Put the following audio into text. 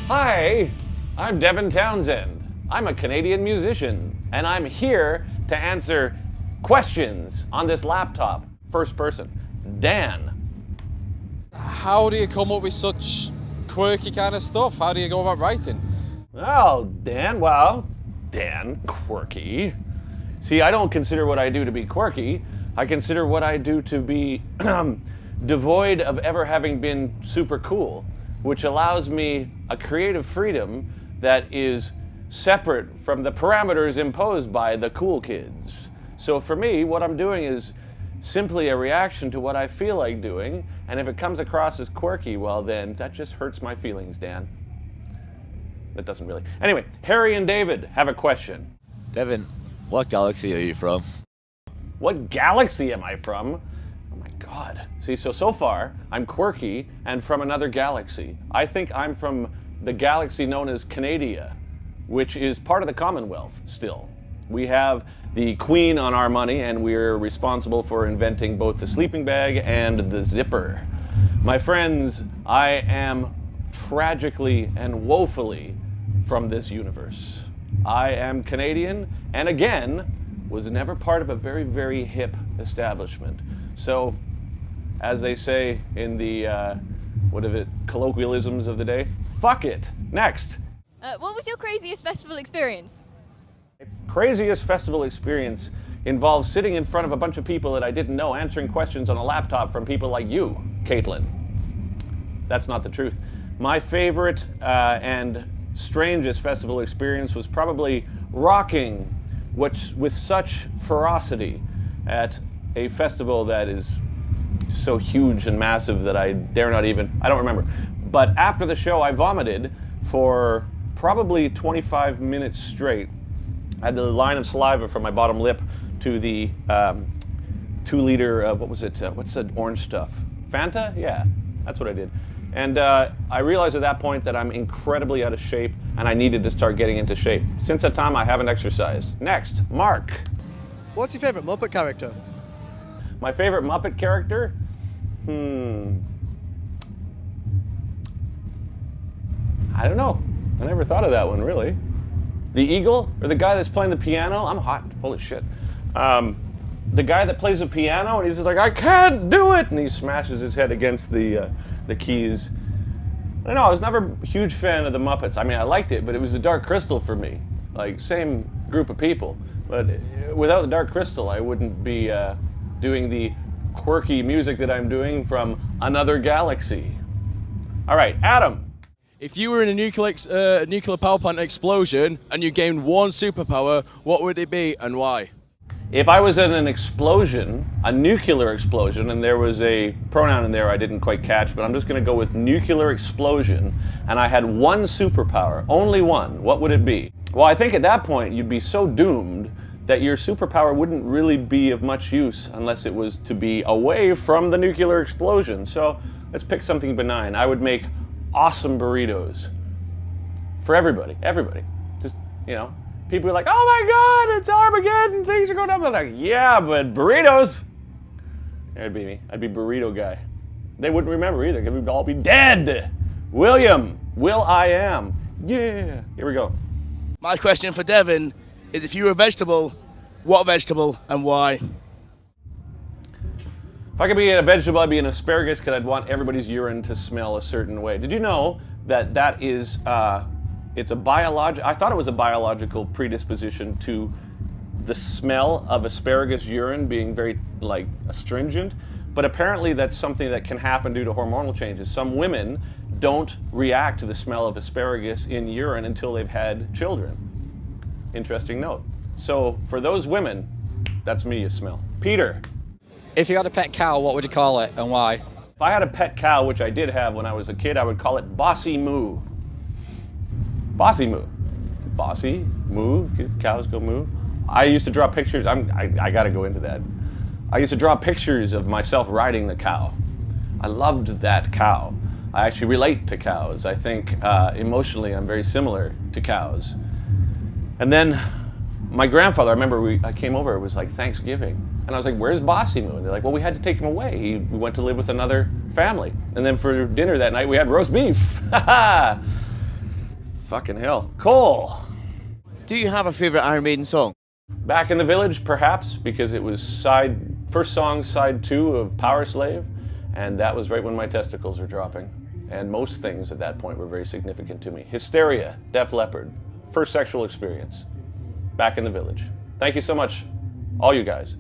Hi, I'm Devin Townsend. I'm a Canadian musician, and I'm here to answer questions on this laptop. First person, Dan. How do you come up with such quirky kind of stuff? How do you go about writing? Oh, Dan, quirky. See, I don't consider what I do to be quirky. I consider what I do to be devoid of ever having been super cool, which allows me a creative freedom that is separate from the parameters imposed by the cool kids. So for me, what I'm doing is simply a reaction to what I feel like doing, and if it comes across as quirky, well then, that just hurts my feelings, Dan. That doesn't really. Anyway, Harry and David have a question. Devin, what galaxy are you from? What galaxy am I from? Oh my God. See, so far, I'm quirky and from another galaxy. I think I'm from the galaxy known as Canada, which is part of the Commonwealth still. We have the Queen on our money, and we're responsible for inventing both the sleeping bag and the zipper. My friends, I am tragically and woefully from this universe. I am Canadian, and again, was never part of a very, very hip establishment. So, as they say in the, colloquialisms of the day, fuck it. Next. What was your craziest festival experience? My craziest festival experience involves sitting in front of a bunch of people that I didn't know, answering questions on a laptop from people like you, Caitlin. That's not the truth. My favorite and strangest festival experience was probably rocking with such ferocity at a festival that is so huge and massive that I don't remember. But after the show, I vomited for probably 25 minutes straight. I had the line of saliva from my bottom lip to the 2 liter of, what's the orange stuff? Fanta? Yeah, that's what I did. And I realized at that point that I'm incredibly out of shape and I needed to start getting into shape. Since that time, I haven't exercised. Next, Mark. What's your favorite Muppet character? My favorite Muppet character? I don't know. I never thought of that one, really. The eagle, or the guy that's playing the piano? I'm hot, holy shit. The guy that plays the piano and he's just like, I can't do it! And he smashes his head against the keys. I don't know, I was never a huge fan of the Muppets. I mean, I liked it, but it was the Dark Crystal for me. Like, same group of people. But without the Dark Crystal, I wouldn't be doing the quirky music that I'm doing from another galaxy. All right, Adam. If you were in a nuclear power plant explosion and you gained one superpower, what would it be and why? If I was in an explosion, a nuclear explosion, and there was a pronoun in there I didn't quite catch, but I'm just going to go with nuclear explosion, and I had one superpower, only one, what would it be? Well, I think at that point you'd be so doomed that your superpower wouldn't really be of much use unless it was to be away from the nuclear explosion. So let's pick something benign. I would make awesome burritos for everybody. Just, people are like, oh my God, it's Armageddon, things are going up. I'm like, yeah, but burritos. There'd be me. I'd be burrito guy. They wouldn't remember either because we'd all be dead. William, Will.I.am. Yeah, here we go. My question for Devin is, if you were a vegetable, what vegetable and why? If I could be a vegetable, I'd be an asparagus because I'd want everybody's urine to smell a certain way. Did you know that is, it's a I thought it was a biological predisposition to the smell of asparagus urine being very, astringent, but apparently that's something that can happen due to hormonal changes. Some women don't react to the smell of asparagus in urine until they've had children. Interesting note. So for those women, that's me you smell. Peter. If you had a pet cow, what would you call it and why? If I had a pet cow, which I did have when I was a kid, I would call it Bossy Moo. Bossy Moo. Bossy, moo, cows go moo. I used to draw pictures, I gotta go into that. I used to draw pictures of myself riding the cow. I loved that cow. I actually relate to cows. I think emotionally I'm very similar to cows. And then my grandfather, I remember I came over, it was like Thanksgiving, and I was like, where's Bossy Moo? And they're like, well, we had to take him away. We went to live with another family. And then for dinner that night, we had roast beef. Fucking hell. Cole! Do you have a favourite Iron Maiden song? Back in the Village, perhaps, because it was first song, side 2 of Power Slave, and that was right when my testicles were dropping. And most things at that point were very significant to me. Hysteria, Def Leppard, first sexual experience. Back in the Village. Thank you so much, all you guys.